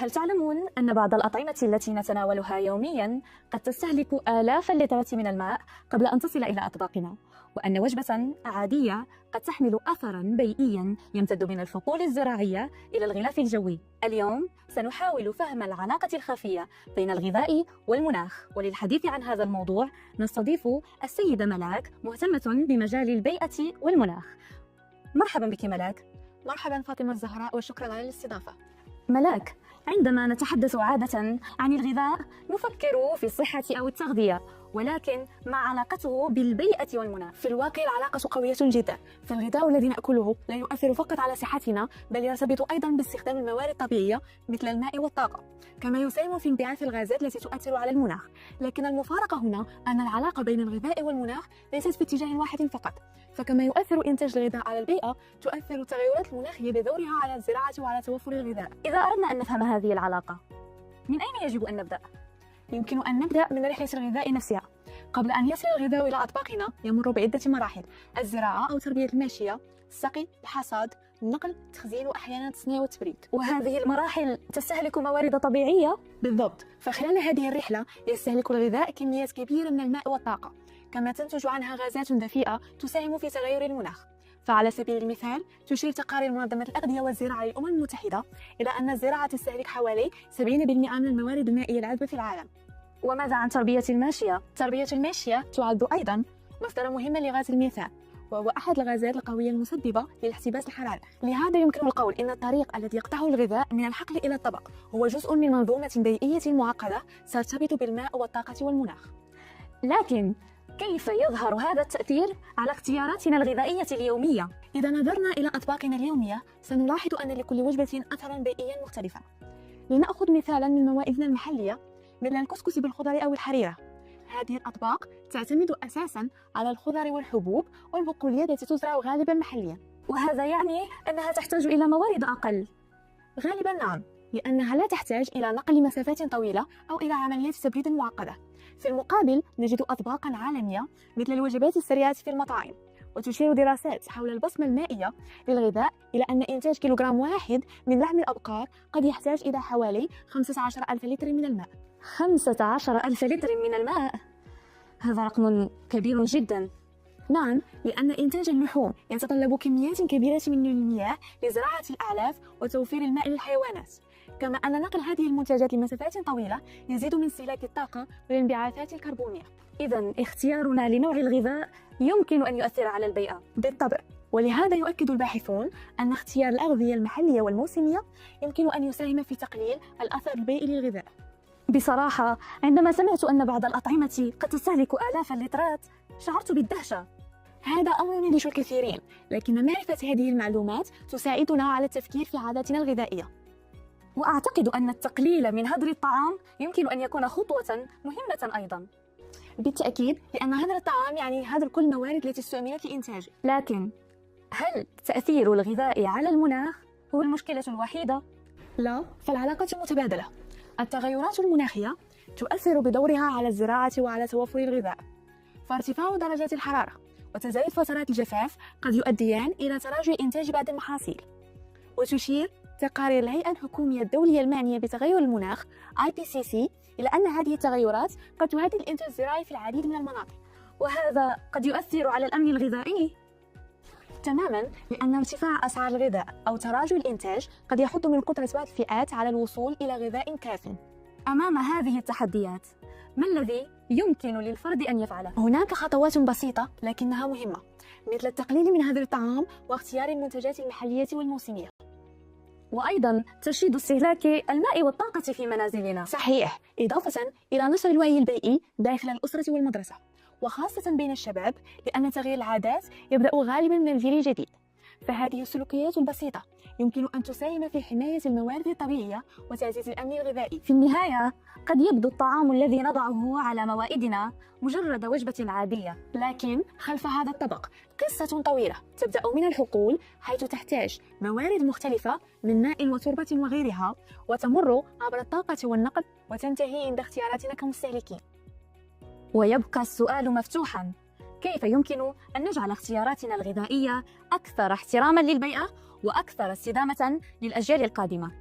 هل تعلمون أن بعض الأطعمة التي نتناولها يومياً قد تستهلك آلاف اللترات من الماء قبل أن تصل إلى أطباقنا؟ وأن وجبة عادية قد تحمل أثراً بيئياً يمتد من الحقول الزراعية إلى الغلاف الجوي. اليوم سنحاول فهم العلاقة الخفية بين الغذاء والمناخ، وللحديث عن هذا الموضوع نستضيف السيدة ملاك، مهتمة بمجال البيئة والمناخ. مرحباً بك ملاك. مرحبا فاطمة الزهراء، وشكرا على الاستضافة. ملاك، عندما نتحدث عادة عن الغذاء نفكر في الصحة أو التغذية، ولكن ما علاقته بالبيئة والمناخ؟ في الواقع العلاقة قوية جدا، فالغذاء الذي نأكله لا يؤثر فقط على صحتنا، بل يرتبط أيضا باستخدام الموارد الطبيعية مثل الماء والطاقة، كما يساهم في انبعاث الغازات التي تؤثر على المناخ. لكن المفارقة هنا أن العلاقة بين الغذاء والمناخ ليست في اتجاه واحد فقط، فكما يؤثر إنتاج الغذاء على البيئة، تؤثر التغيرات المناخية بدورها على الزراعة وعلى توفر الغذاء. إذا أردنا أن نفهم هذه العلاقة، من أين يجب أن نبدأ؟ يمكن أن نبدأ من رحلة الغذاء نفسها. قبل أن يصل الغذاء إلى أطباقنا يمر بعدة مراحل: الزراعة أو تربية الماشية، السقي، الحصاد، النقل، التخزين، وأحيانا التصنيع والتبريد. وهذه المراحل تستهلك موارد طبيعية؟ بالضبط، فخلال هذه الرحلة يستهلك الغذاء كميات كبيرة من الماء والطاقة، كما تنتج عنها غازات دفيئة تساهم في تغير المناخ. فعلى سبيل المثال تشير تقارير منظمة الأغذية والزراعة للأمم المتحدة إلى أن الزراعة تستهلك حوالي 70% من الموارد المائية العذبة في العالم. وماذا عن تربية الماشية؟ تربية الماشية تعد أيضا مصدرا مهما لغاز الميثان، وهو أحد الغازات القوية المسببة للاحتباس الحراري. لهذا يمكن القول إن الطريق الذي يقطعه الغذاء من الحقل إلى الطبق هو جزء من منظومة بيئية معقدة ترتبط بالماء والطاقة والمناخ. لكن كيف يظهر هذا التأثير على اختياراتنا الغذائية اليومية؟ إذا نظرنا إلى أطباقنا اليومية سنلاحظ أن لكل وجبة أثرا بيئيا مختلفا. لنأخذ مثالا من موائدنا المحلية مثل الكسكس بالخضر أو الحريرة. هذه الأطباق تعتمد أساسا على الخضر والحبوب والبقوليات التي تزرع غالبا محليا. وهذا يعني أنها تحتاج إلى موارد أقل؟ غالبا نعم، لأنها لا تحتاج إلى نقل مسافات طويلة أو إلى عمليات تبريد معقدة. في المقابل نجد أطباقا عالمية مثل الوجبات السريعة في المطاعم، وتشير دراسات حول البصمة المائية للغذاء إلى أن إنتاج كيلوغرام واحد من لحم الأبقار قد يحتاج إلى حوالي 15,000 لتر من الماء. 15,000 لتر من الماء؟ هذا رقم كبير جدا. نعم، لأن إنتاج اللحوم يتطلب كميات كبيرة من المياه لزراعة الأعلاف وتوفير الماء للحيوانات، كما أن نقل هذه المنتجات لمسافات طويلة يزيد من استهلاك الطاقة والانبعاثات الكربونية. إذن اختيارنا لنوع الغذاء يمكن أن يؤثر على البيئة. بالطبع، ولهذا يؤكد الباحثون أن اختيار الأغذية المحلية والموسمية يمكن أن يساهم في تقليل الأثر البيئي للغذاء. بصراحة عندما سمعت أن بعض الأطعمة قد تستهلك آلاف اللترات شعرت بالدهشة. هذا أمر يدهش الكثيرين، لكن معرفة هذه المعلومات تساعدنا على التفكير في عاداتنا الغذائية. وأعتقد أن التقليل من هدر الطعام يمكن أن يكون خطوة مهمة أيضا. بالتأكيد، لأن هدر الطعام يعني هدر كل الموارد التي استعملت لإنتاجه. لكن هل تأثير الغذاء على المناخ هو المشكلة الوحيدة؟ لا، فالعلاقة متبادلة. التغيرات المناخية تؤثر بدورها على الزراعة وعلى توفر الغذاء، فارتفاع درجات الحرارة وتزايد فترات الجفاف قد يؤديان إلى تراجع إنتاج بعض المحاصيل. وتشير تقارير الهيئة الحكومية الدولية المعنية بتغير المناخ IPCC إلى أن هذه التغيرات قد تهدد الإنتاج الزراعي في العديد من المناطق، وهذا قد يؤثر على الأمن الغذائي. تماما، لأن ارتفاع أسعار الغذاء أو تراجع الإنتاج قد يحد من قدرة بعض الفئات على الوصول إلى غذاء كاف. أمام هذه التحديات ما الذي يمكن للفرد أن يفعله؟ هناك خطوات بسيطة لكنها مهمة، مثل التقليل من هدر الطعام واختيار المنتجات المحلية والموسمية، وأيضا ترشيد استهلاك الماء والطاقة في منازلنا. صحيح، إضافة إلى نشر الوعي البيئي داخل الأسرة والمدرسة، وخاصة بين الشباب، لأن تغيير العادات يبدأ غالبا من الجيل الجديد. فهذه السلوكيات البسيطة يمكن أن تساهم في حماية الموارد الطبيعية وتعزيز الأمن الغذائي. في النهاية قد يبدو الطعام الذي نضعه على موائدنا مجرد وجبة عادية، لكن خلف هذا الطبق قصة طويلة تبدأ من الحقول، حيث تحتاج موارد مختلفة من ماء وتربة وغيرها، وتمر عبر الطاقة والنقل، وتنتهي عند اختياراتنا كمستهلكين. ويبقى السؤال مفتوحا: كيف يمكن أن نجعل اختياراتنا الغذائية أكثر احتراما للبيئة وأكثر استدامة للأجيال القادمة؟